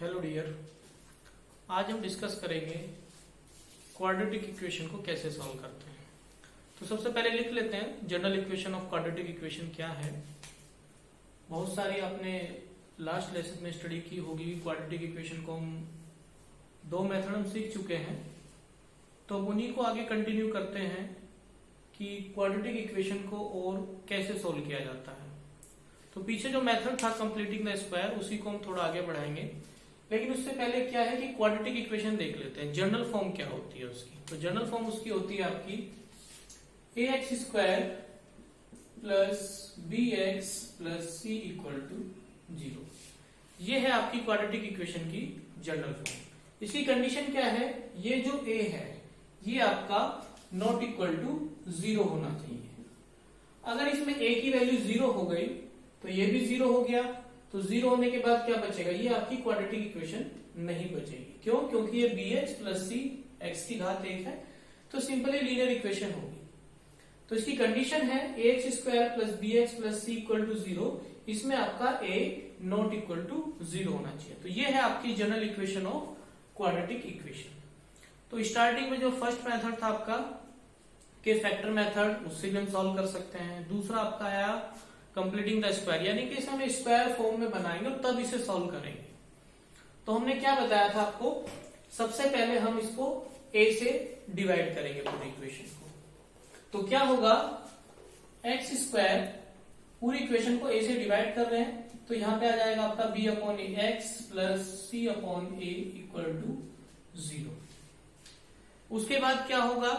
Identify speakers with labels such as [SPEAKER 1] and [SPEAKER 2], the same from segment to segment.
[SPEAKER 1] Hello dear, आज हम discuss करेंगे क्वाड्रेटिक इक्वेशन को कैसे सॉल्व करते हैं। तो सबसे पहले लिख लेते हैं general equation of quadratic equation क्या है। बहुत सारी आपने लास्ट लेसन में स्टडी की होगी। क्वाड्रेटिक इक्वेशन को हम दो मेथड हम सीख चुके हैं, तो उन्हीं को आगे कंटिन्यू करते हैं कि क्वाड्रेटिक इक्वेशन को और कैसे सोल्व किया जाता है। तो पीछे जो मेथड था कंप्लीटिंग द स्क्वायर, उसी को हम थोड़ा आगे बढ़ाएंगे। लेकिन उससे पहले क्या है कि क्वाड्रेटिक इक्वेशन देख लेते हैं, जनरल फॉर्म क्या होती है उसकी। तो जनरल फॉर्म उसकी होती है आपकी ax square plus bx plus c equal to 0। ये है आपकी क्वाड्रेटिक इक्वेशन की जनरल फॉर्म। इसकी कंडीशन क्या है, ये जो a है ये आपका नॉट इक्वल टू 0 होना चाहिए। अगर इसमें a की वैल्यू 0 हो गई तो ये भी 0 हो गया। तो 0 होने के बाद क्या बचेगा, ये आपकी क्वाड्रेटिक इक्वेशन नहीं बचेगी। क्यों? क्योंकि ये bx प्लस c x की घात 1 है, तो सिंपली लीनियर इक्वेशन होगी। तो इसकी कंडीशन है ax square plus bx plus c equal to 0। इसमें आपका a नॉट इक्वल टू 0 होना चाहिए। तो ये है आपकी general equation of quadratic equation. तो स्टार्टिंग में जो फर्स्ट मेथड था आपका के फैक्टर मेथड, उससे भी हम सॉल्व कर सकते हैं। दूसरा आपका आया कंप्लीटिंग द स्क्वायर, यानी कि इसे हम स्क्वायर फॉर्म में बनाएंगे और तब इसे सॉल्व करेंगे। तो हमने क्या बताया था आपको, सबसे पहले हम इसको a से डिवाइड करेंगे पूरी इक्वेशन को। तो क्या होगा, एक्स स्क्वायर पूरी इक्वेशन को a से डिवाइड कर रहे हैं, तो यहां पे आ जाएगा आपका b upon a x plus c upon a equal to 0। उसके बाद क्या होगा,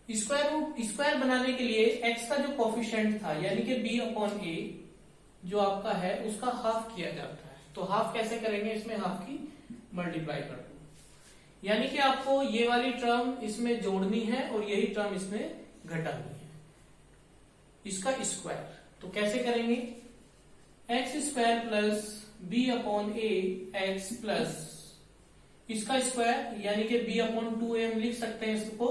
[SPEAKER 1] स्क्वायर बनाने के लिए x का जो कोफिशिएंट था यानी कि b अपॉन ए जो आपका है उसका हाफ किया जाता है। तो हाफ कैसे करेंगे, इसमें हाफ की मल्टीप्लाई कर दो, यानी कि आपको ये वाली टर्म इसमें जोड़नी है और यही टर्म इसमें घटानी है, इसका स्क्वायर। तो कैसे करेंगे, x square plus b upon a x plus इसका स्क्वायर यानी कि b अपॉन 2a हम लिख सकते हैं इसको,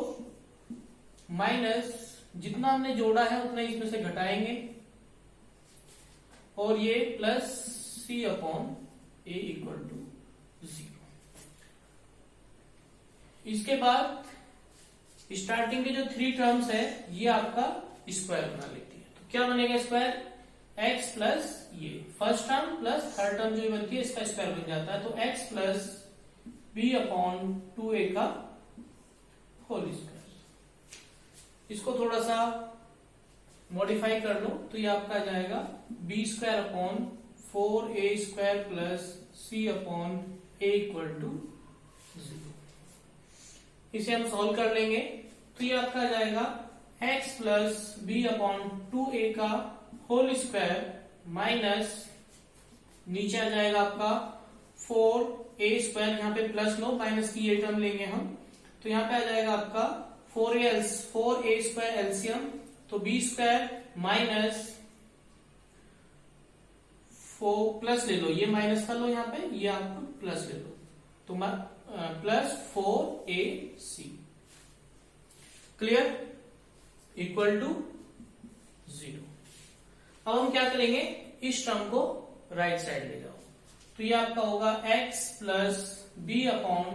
[SPEAKER 1] माइनस जितना हमने जोड़ा है उतना इसमें से घटाएंगे और ये plus c upon a equal to 0। इसके बाद स्टार्टिंग के जो 3 टर्म्स है ये आपका स्क्वायर बना लेती है। तो क्या बनेगा स्क्वायर, x प्लस ये first term plus third term जो बनती है इसका स्क्वायर बन जाता है। तो x plus b upon 2a का होल स्क्वायर। इसको थोड़ा सा मॉडिफाई कर लो तो ये आपका आ जाएगा b square upon 4a square plus c upon a equal to 0। इसे हम सॉल्व कर लेंगे तो ये आपका आ जाएगा x plus b upon 2a का होल स्क्वायर माइनस नीचे आ जाएगा आपका 4a स्क्वायर, यहाँ पे प्लस लो माइनस की ये टर्म लेंगे हम, तो यहाँ पे आ जाएगा आपका 4a स्क्वायर एलसीएम, तो b स्क्वायर माइनस 4 प्लस ले लो, ये माइनस कर लो यहाँ पे, ये आप प्लस ले लो, तो plus 4ac clear equal to 0। अब हम क्या करेंगे, इस टर्म को राइट साइड ले जाओ, तो ये आपका होगा x plus b upon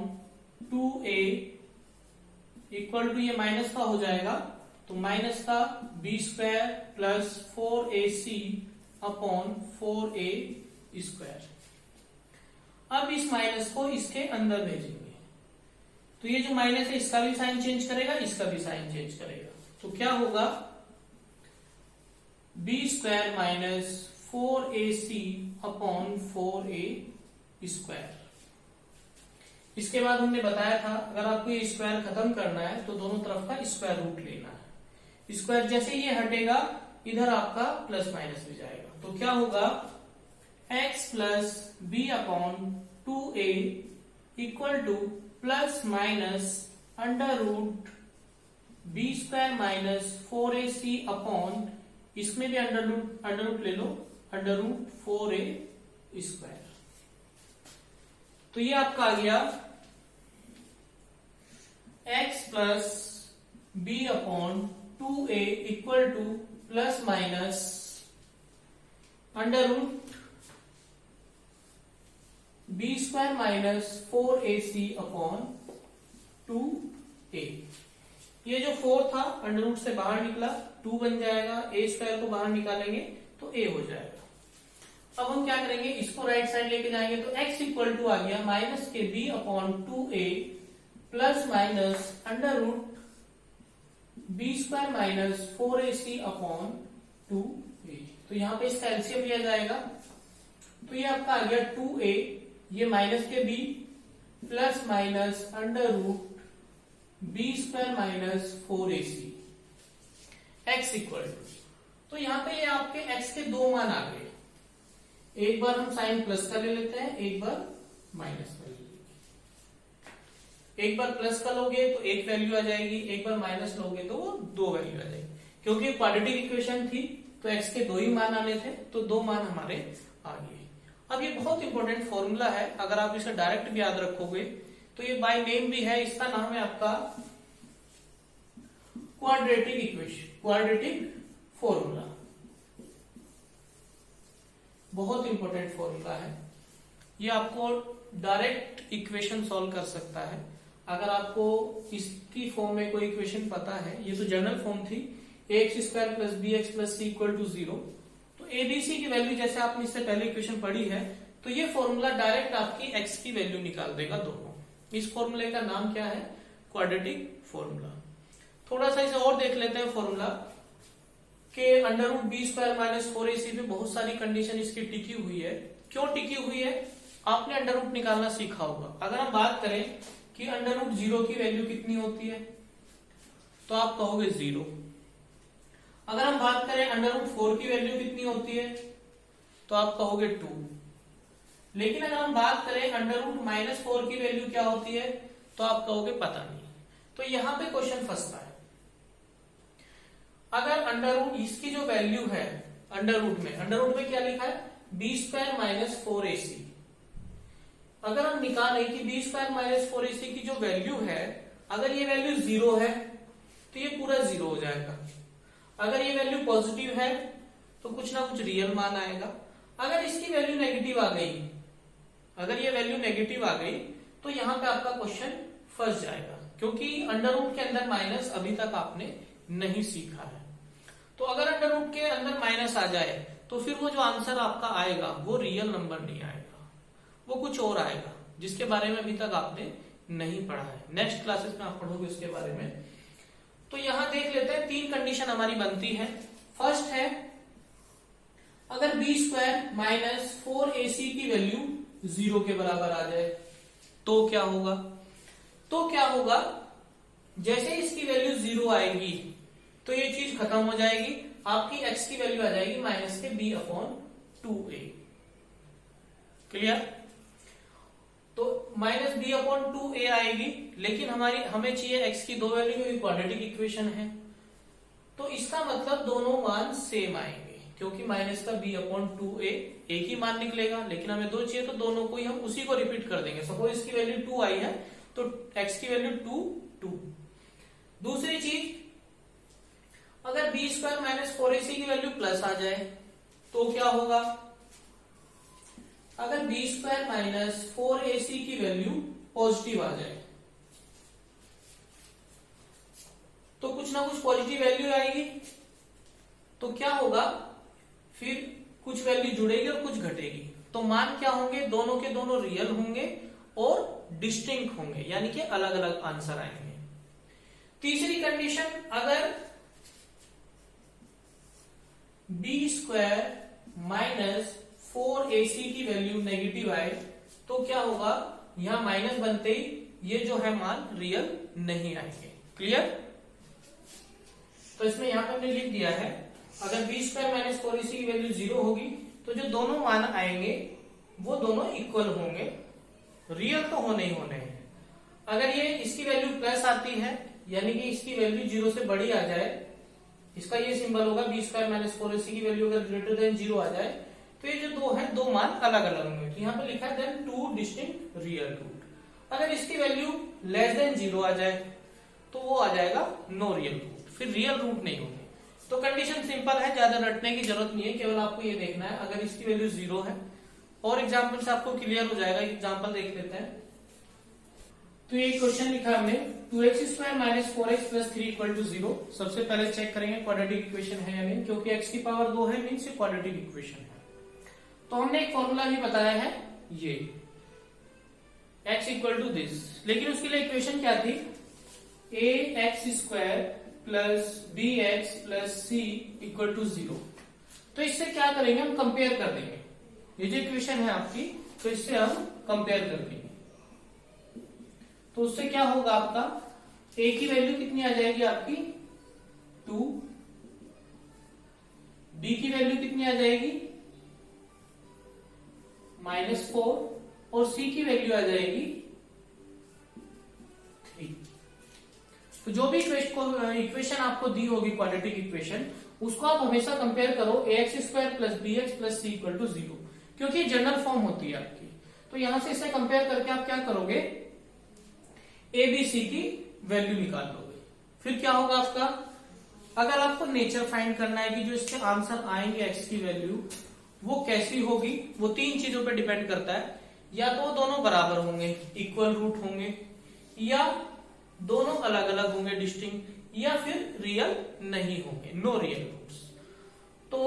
[SPEAKER 1] 2a equal to ये माइनस का हो जाएगा, तो माइनस का b square plus 4ac upon 4a square. अब इस माइनस को इसके अंदर भेजेंगे, तो ये जो माइनस है इसका भी साइन चेंज करेगा, इसका भी साइन चेंज करेगा। तो क्या होगा, b square minus 4ac upon 4a square. इसके बाद हमने बताया था अगर आपको ये स्क्वायर खत्म करना है तो दोनों तरफ का स्क्वायर रूट लेना है। स्क्वायर जैसे ये हटेगा इधर आपका प्लस माइनस भी जाएगा, तो क्या होगा, x plus b upon 2a equal to plus minus under root b square minus 4ac upon इसमें भी अंडर रूट ले लो, अंडर रूट 4a स्क्वायर। तो ये आपका आ गया x plus b upon 2a equal to plus minus under root B square minus 4ac upon 2a। ये जो 4 था अंडर रूट से बाहर निकला, 2 बन जाएगा, a स्क्वायर को बाहर निकालेंगे तो a हो जाएगा। अब हम क्या करेंगे, इसको राइट साइड लेके जाएंगे तो x इक्वल टू आ गया माइनस के b upon 2a plus minus under root B square minus 4ac upon 2a। तो यहाँ पे इसका एलसीएम लिया जाएगा तो ये आपका आ गया 2a, ये माइनस के b plus minus under root B square minus 4ac x equal to, तो यहाँ पे ये आपके x के दो मान आ गए। एक बार हम साइन प्लस का ले लेते हैं, एक बार माइनस का ले लेंगे। एक बार प्लस का लोगे तो एक वैल्यू आ जाएगी, एक बार माइनस लोगे तो वो दो वैल्यू आ जाएगी। क्योंकि क्वाड्रेटिक इक्वेशन थी तो x के दो ही मान आने थे, तो दो मान हमारे आ गए। अब ये बहुत इंपॉर्टेंट फॉर्मूला है, अगर आप इसे डायरेक्ट भी याद रखोगे तो ये बाय नेम भी है, इसका नाम है आपका क्वाड्रेटिक इक्वेशन, क्वाड्रेटिक फॉर्मूला। बहुत इंपॉर्टेंट फॉर्मूला है, ये आपको डायरेक्ट इक्वेशन सॉल्व कर सकता है। अगर आपको इसकी फॉर्म में कोई इक्वेशन पता है, ये तो जनरल फॉर्म थी ax square plus B X plus C equal to 0, तो एबीसी की वैल्यू जैसे आपने इससे पहले इक्वेशन पढ़ी है, तो ये फॉर्मूला डायरेक्ट आपकी x की वैल्यू निकाल देगा दोनों। इस फॉर्मूले का नाम क्या है, क्वाड्रेटिक फॉर्मूला। थोड़ा सा इसे और देख लेते हैं फॉर्मूला के under root B square minus 4ac पे बहुत सारी कंडीशन इसकी टिकी हुई है। क्यों टिकी हुई है, आपने अंडर रूट निकालना सीखा होगा। अगर हम बात करें कि अंडर रूट 0 की वैल्यू कितनी होती है तो आप कहोगे 0। अगर हम बात करें अंडर रूट 4 की वैल्यू कितनी होती है तो आप कहोगे 2। लेकिन अगर हम बात करें अंडर रूट माइनस 4 की वैल्यू क्या होती है तो आप कहोगे पता नहीं। तो यहां पे क्वेश्चन फंसता है। अगर अंडर रूट इसकी जो वैल्यू है अंडर रूट में क्या लिखा है, बी स्क्वायर माइनस 4ac। अगर हम निकालें कि बी स्क्वायर माइनस 4ac की जो वैल्यू है, अगर ये वैल्यू 0 है तो ये पूरा 0 हो जाएगा। अगर ये वैल्यू पॉजिटिव है तो कुछ ना कुछ रियल मान आएगा। अगर इसकी वैल्यू नेगेटिव आ गई, अगर ये वैल्यू नेगेटिव आ गई तो यहां पे आपका क्वेश्चन फंस जाएगा, क्योंकि अंडर रूट के अंदर माइनस अभी तक आपने नहीं सीखा है। तो अगर अंडर रूट के अंदर माइनस आ जाए तो फिर वो जो आंसर आपका आएगा वो रियल नंबर नहीं आएगा, वो कुछ और आएगा जिसके बारे में अभी तक आपने नहीं पढ़ा है। नेक्स्ट क्लासेस में आप पढ़ोगे उसके बारे में। तो यहां देख लेते हैं, तीन कंडीशन हमारी बनती है। फर्स्ट है अगर बी स्क्वायर माइनस 4ac की वैल्यू 0 के बराबर आ जाए तो क्या होगा। तो क्या होगा, जैसे इसकी वैल्यू 0 आएगी तो ये चीज खत्म हो जाएगी, आपकी x की वैल्यू आ जाएगी माइनस के b अपॉन 2a। क्लियर। तो माइनस b अपॉन 2a आएगी, लेकिन हमें चाहिए x की दो वैल्यू, क्योंकि क्वाड्रेटिक इक्वेशन है। तो इसका मतलब दोनों मान सेम आएंगे, क्योंकि माइनस का b अपॉन 2a एक ही मान निकलेगा, लेकिन हमें दो चाहिए तो दोनों को ही हम उसी को रिपीट कर देंगे। सपोज इसकी वैल्यू 2 आई है तो x की वैल्यू 2। दूसरी चीज, अगर बी स्क्वायर माइनस 4ac की वैल्यू प्लस आ जाए तो क्या होगा। अगर बी स्क्वायर माइनस 4ac की वैल्यू पॉजिटिव आ जाए तो कुछ ना कुछ पॉजिटिव वैल्यू आएगी, तो क्या होगा, फिर कुछ वैल्यू जुड़ेगी और कुछ घटेगी। तो मान क्या होंगे, दोनों के दोनों रियल होंगे और डिस्टिंक्ट होंगे, यानी कि अलग अलग आंसर आएंगे। तीसरी कंडीशन, अगर बी स्क्वायर माइनस 4ac की वैल्यू नेगेटिव आए तो क्या होगा, यहां माइनस बनते ही ये जो है मान रियल नहीं आएंगे। क्लियर। तो इसमें यहां पर हमने लिख दिया है, अगर बी स्क्वायर माइनस 4ac की वैल्यू 0 होगी तो जो दोनों मान आएंगे वो दोनों इक्वल होंगे, रियल तो होने ही होने हैं। अगर ये इसकी वैल्यू प्लस आती है, यानी कि इसकी वैल्यू 0 से बड़ी आ जाए, इसका ये सिंबल होगा बी स्क्वायर माइनस 4ac की वैल्यू अगर ग्रेटर देन 0 आ जाए तो ये जो दो है दो मान अलग अलग होंगे। तो यहाँ पे लिखा है देन 2 डिस्टिंक्ट रियल रूट। अगर इसकी वैल्यू लेस देन 0 आ जाए तो वो आ जाएगा नो रियल रूट, फिर रियल रूट नहीं होंगे। तो कंडीशन सिंपल है, ज्यादा रटने की जरूरत नहीं है, केवल आपको ये देखना है अगर इसकी वैल्यू 0 है और एग्जाम्पल से आपको क्लियर हो जाएगा। एग्जाम्पल देख लेते हैं। तो ये क्वेश्चन लिखा हमने 2x² minus 4x plus 3 equal to 0। सबसे पहले चेक करेंगे क्वाड्रेटिक इक्वेशन है या नहीं, क्योंकि x की पावर 2 है मीन्स ये क्वाड्रेटिक इक्वेशन है। तो हमने एक फॉर्मूला भी बताया है ये x इक्वल टू दिस, लेकिन उसके लिए इक्वेशन क्या थी, ax² plus bx plus c equal to 0। तो इससे क्या करेंगे, हम कंपेयर कर देंगे। ये जो इक्वेशन है आपकी, तो इससे हम कंपेयर कर देंगे। तो उससे क्या होगा, आपका a की वैल्यू कितनी आ जाएगी आपकी 2, b की वैल्यू कितनी आ जाएगी -4 और c की वैल्यू आ जाएगी 3। तो जो भी इक्वेशन आपको दी होगी क्वाड्रेटिक इक्वेशन, उसको आप हमेशा कंपेयर करो ax² plus bx plus c equal to 0, क्योंकि जनरल फॉर्म होती है आपकी। तो यहां से इसे कंपेयर करके आप क्या करोगे, ए बी सी की वैल्यू निकाल लोगे। फिर क्या होगा आपका, अगर आपको नेचर फाइंड करना है कि जो इसके आंसर आएंगे एक्स की वैल्यू वो कैसी होगी, वो 3 चीजों पे डिपेंड करता है। या तो दोनों बराबर होंगे, इक्वल रूट होंगे, या दोनों अलग अलग होंगे डिस्टिंक्ट, या फिर रियल नहीं होंगे, नो रियल रूट्स। तो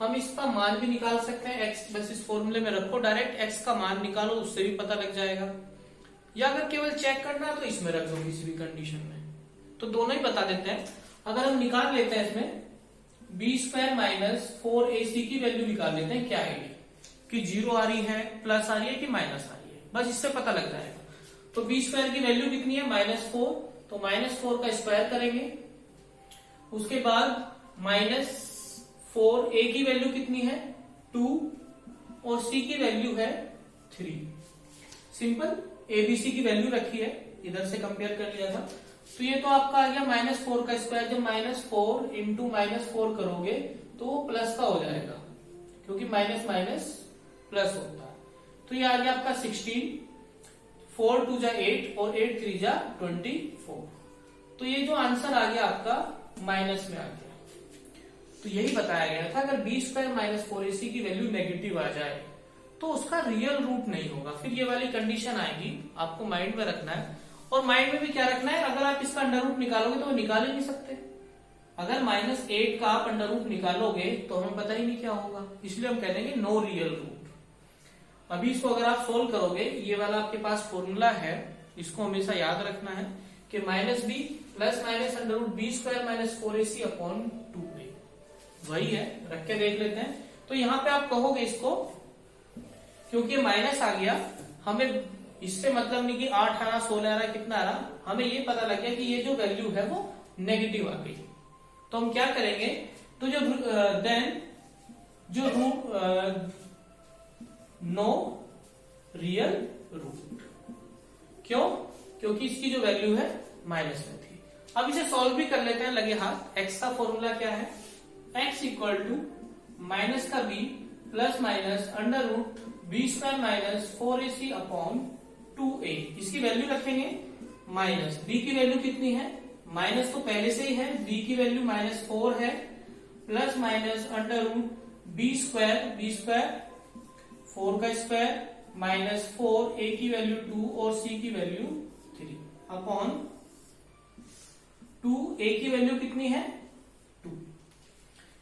[SPEAKER 1] हम इसका मान भी निकाल सकते हैं, एक्स बस इस फॉर्मूले में रखो, डायरेक्ट एक्स का मान निकालो, उससे भी पता लग जाएगा। या अगर केवल चेक करना है तो इसमें रख दो किसी भी कंडीशन में। तो दोनों ही बता देते हैं। अगर हम निकाल लेते हैं इसमें b² माइनस 4ac की वैल्यू निकाल लेते हैं, क्या आएगी कि 0 आ रही है, प्लस आ रही है कि माइनस आ रही है, बस इससे पता लग जाएगा। तो b² की वैल्यू कितनी है -4, तो -4 का स्क्वायर करेंगे। उसके बाद -4a की वैल्यू कितनी है 2 और c की वैल्यू है 3। सिंपल, एबीसी की वैल्यू रखी है, इधर से कंपेयर कर लिया था। तो ये तो आपका आ गया -4 का स्क्वायर। जब -4 इंटू -4 करोगे तो वो प्लस का हो जाएगा, क्योंकि माइनस माइनस प्लस होता है। तो ये आ गया आपका 16, 4 2 जा 8 और 8 3 जा 24। तो ये जो आंसर आ गया आपका माइनस में आ गया। तो यही बताया गया था, अगर b² माइनस 4ac की वैल्यू नेगेटिव आ जाए तो उसका रियल रूट नहीं होगा। फिर ये वाली कंडीशन आएगी, आपको माइंड में रखना है। और माइंड में भी क्या रखना है, अगर आप इसका अंडर रूट निकालोगे तो वो निकाल ही नहीं सकते। अगर -8 का आप अंडर रूट निकालोगे तो हमें पता ही नहीं क्या होगा, इसलिए हम कह देंगे नो रियल रूट। अभी इसको अगर आप सोल्व करोगे, ये वाला आपके पास फॉर्मूला है, इसको हमेशा याद रखना है कि -b plus minus under root b² minus 4ac upon 2a, वही है। रख के देख लेते हैं। तो यहाँ पे आप कहोगे इसको, क्योंकि माइनस आ गया, हमें इससे मतलब नहीं कि 8 आ रहा 16 आ रहा कितना आ रहा, हमें ये पता लग गया कि ये जो वैल्यू है वो नेगेटिव आ गई। तो हम क्या करेंगे, तो जो देन जो रूट नो रियल रूट, क्यों, क्योंकि इसकी जो वैल्यू है माइनस में थी। अब इसे सॉल्व भी कर लेते हैं लगे हाथ। एक्स का फॉर्मूला क्या है, एक्स इक्वल टू माइनस का b plus minus under root b² minus 4ac upon 2a। इसकी वैल्यू रखेंगे माइनस, b की वैल्यू कितनी है, माइनस तो पहले से ही है, b की वैल्यू -4 है, plus minus under root b² 4 का स्क्वायर माइनस 4, a की वैल्यू 2 और c की वैल्यू 3 अपॉन 2, a की वैल्यू कितनी है 2।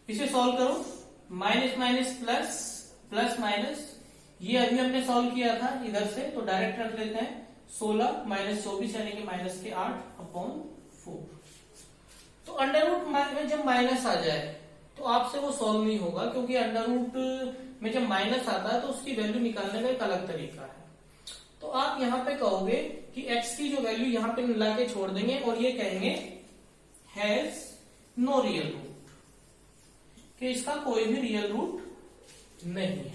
[SPEAKER 1] इसे सॉल्व करो, minus minus plus, plus minus, ये अभी हमने सॉल्व किया था इधर से, तो डायरेक्ट रख लेते हैं 16 माइनस 24 यानी कि माइनस के 8 अपॉन 4। तो अंडर रूट में जब माइनस आ जाए तो आपसे वो सॉल्व नहीं होगा, क्योंकि अंडर रूट में जब माइनस आता है तो उसकी वैल्यू निकालने का एक अलग तरीका है। तो आप यहाँ पे कहोगे कि x की जो वैल्यू यहाँ पे मिला के छोड़ देंगे और ये कहेंगे हैज नो रियल रूट, कि इसका कोई भी रियल रूट नहीं है।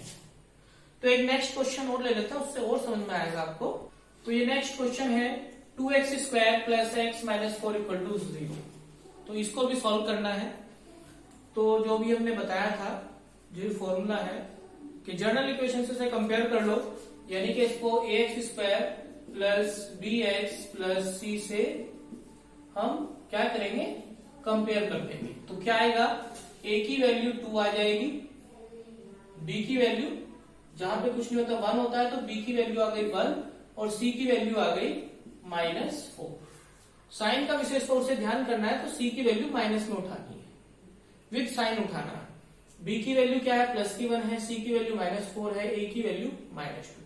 [SPEAKER 1] तो एक नेक्स्ट क्वेश्चन और ले लेते हैं, उससे और समझ में आएगा आपको। तो ये नेक्स्ट क्वेश्चन है 2x² plus x minus 4 equal to 0। तो इसको भी सॉल्व करना है। तो जो भी हमने बताया था, जो फॉर्मूला है कि जनरल इक्वेशन से कंपेयर कर लो, यानी कि इसको ax² plus bx plus c से हम क्या करेंगे, कंपेयर कर देंगे। तो क्या आएगा, a की वैल्यू 2 आ जाएगी, b की वैल्यू जहां पे कुछ नहीं होता 1 होता है, तो b की वैल्यू आ गई 1 और c की वैल्यू आ गई -4। साइन का विशेष तौर से ध्यान करना है, तो c की वैल्यू माइनस में उठानी है, विद साइन उठाना है। b की वैल्यू क्या है, प्लस की 1 है, c की वैल्यू -4 है, a की वैल्यू -2 है।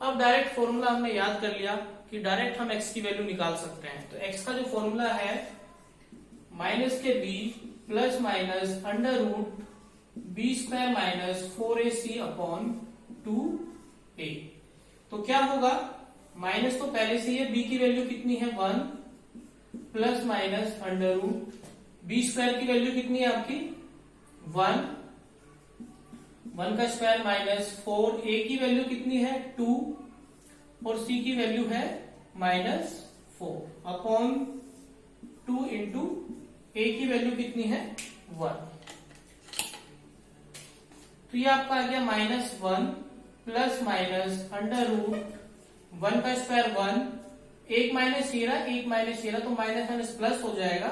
[SPEAKER 1] अब डायरेक्ट फॉर्मूला हमने याद कर लिया कि डायरेक्ट हम x की वैल्यू निकाल सकते हैं। तो x का जो फॉर्मूला है माइनस के b plus minus under root b square minus 4ac upon 2a। तो क्या होगा, माइनस तो पहले से ही है, b की वैल्यू कितनी है 1 plus minus under root b square की वैल्यू कितनी है आपकी 1 का स्क्वायर माइनस 4, a की वैल्यू कितनी है 2 और c की वैल्यू है -4 अपॉन 2 इंटू a की वैल्यू कितनी है 1। तो ये आपका आ गया -1 प्लस माइनस अंडर रूट 1 का स्क्वायर 1, एक माइनस ये रहा तो माइनस माइनस प्लस हो जाएगा,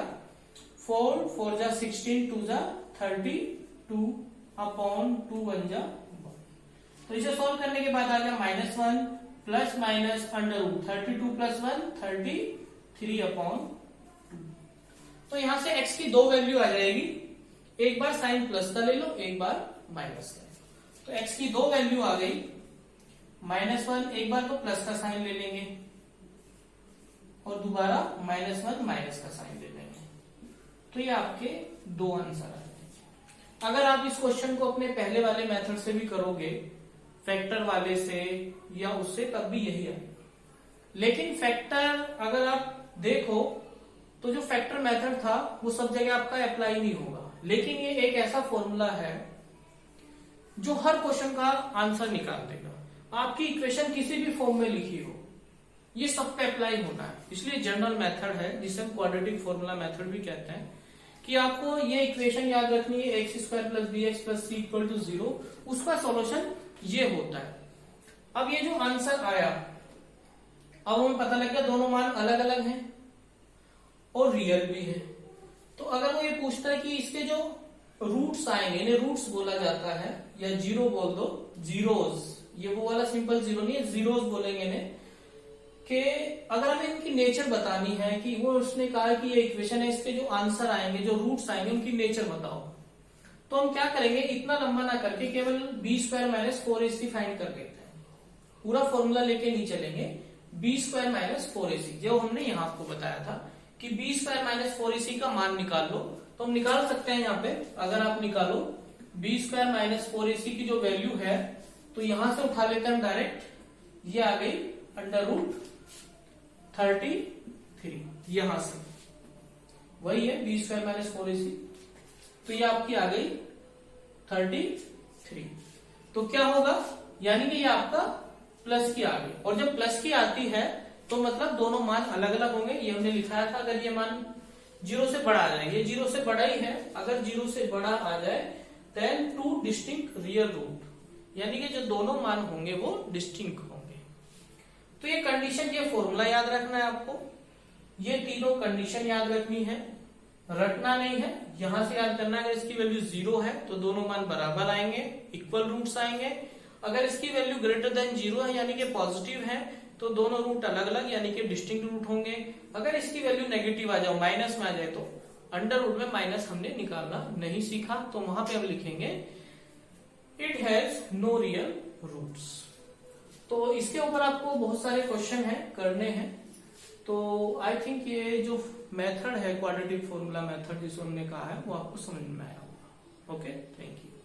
[SPEAKER 1] 4 जा 16, 2 जा 32 अपॉन 2 1 जा 1। तो इसे सोल्व करने के बाद आ गया -1 plus minus under root 32 plus 1 33 upon 2। तो यहां से x की दो वैल्यू आ जाएगी, एक बार साइन प्लस का ले लो, एक बार माइनस का। तो x की दो वैल्यू आ गई, -1 एक बार तो प्लस का साइन ले लेंगे और दोबारा -1 माइनस का साइन ले लेंगे। तो ये आपके दो आंसर आ जाएंगे। अगर आप इस क्वेश्चन को अपने पहले वाले मेथड से भी करोगे, फैक्टर वाले से या उससे, तब भी यही आएगा। लेकिन फैक्टर अगर आप देखो तो जो फैक्टर मेथड था वो सब जगह आपका अप्लाई नहीं होगा, लेकिन ये एक ऐसा फॉर्मूला है जो हर क्वेश्चन का आंसर निकाल देगा। आपकी इक्वेशन किसी भी फॉर्म में लिखी हो, ये सब पे अप्लाई होना है। इसलिए जनरल मेथड है जिसे हम क्वाड्रेटिक फॉर्मूला मेथड भी कहते हैं, कि आपको ये इक्वेशन याद रखनी है, x square plus B X plus C equal to 0, उसका सॉल्यूशन ये होता है। अब ये जो आंसर आया, अब हमें पता लग गया दोनों मान अलग अलग हैं और रियल भी है। तो अगर वो ये पूछता है कि इसके जो रूट्स आएंगे, इन्हें रूट्स बोला जाता है, या जीरो बोल दो, जीरोस, ये वो वाला सिंपल जीरो नहीं है, जीरोस बोलेंगे इन्हें, कि अगर हमें इनकी नेचर बतानी है, कि वो उसने कहा कि ये इक्वेशन है, इसके जो आंसर आएंगे, जो रूट्स आएंगे, उनकी नेचर बताओ। तो हम क्या करेंगे, इतना लंबा ना करके केवल B square minus 4ac find कर लेते हैं, पूरा फॉर्मूला लेके नहीं चलेंगे। बी स्क्वायर माइनस 4ac जो हमने यहाँ आपको बताया था कि बी स्क्वायर माइनस 4ac का मान निकाल लो, तो हम निकाल सकते हैं। यहाँ पे अगर आप निकालो बी स्क्वायर माइनस 4ac की जो वैल्यू है, तो यहां से उठा लेते हैं डायरेक्ट, ये आ गई अंडर रूट 33, यहां से वही है बी स्क्वायर माइनस 4ac, तो ये आपकी आ गई 33। तो क्या होगा, यानी कि ये आपका प्लस की आ गई, और जब प्लस की आती है तो मतलब दोनों मान अलग अलग होंगे। ये हमने लिखाया था, अगर ये मान 0 से बड़ा आ जाए, ये 0 से बड़ा ही है, अगर 0 से बड़ा आ जाए then two distinct real root, यानी कि जो दोनों मान होंगे वो डिस्टिंक्ट होंगे। तो ये कंडीशन, ये फॉर्मूला याद रखना है आपको, ये तीनों कंडीशन याद रखनी है, रटना नहीं है, यहां से याद करना है। अगर इसकी वैल्यू 0 है तो दोनों मान बराबर आएंगे, इक्वल रूट्स आएंगे। अगर इसकी वैल्यू ग्रेटर देन 0 है, यानी कि पॉजिटिव है, तो दोनों रूट अलग अलग, यानी कि डिस्टिंक्ट रूट होंगे। अगर इसकी वैल्यू नेगेटिव आ जाओ, माइनस में आ जाए, तो अंडर रूट में माइनस हमने निकालना नहीं सीखा, तो वहां पे हम लिखेंगे it has no real roots. तो इसके ऊपर आपको बहुत सारे क्वेश्चन है करने हैं। तो आई थिंक ये जो मेथड है क्वाड्रेटिक फॉर्मूला मेथड जिसे हमने कहा है, वो आपको समझ में आया होगा। Okay, thank you.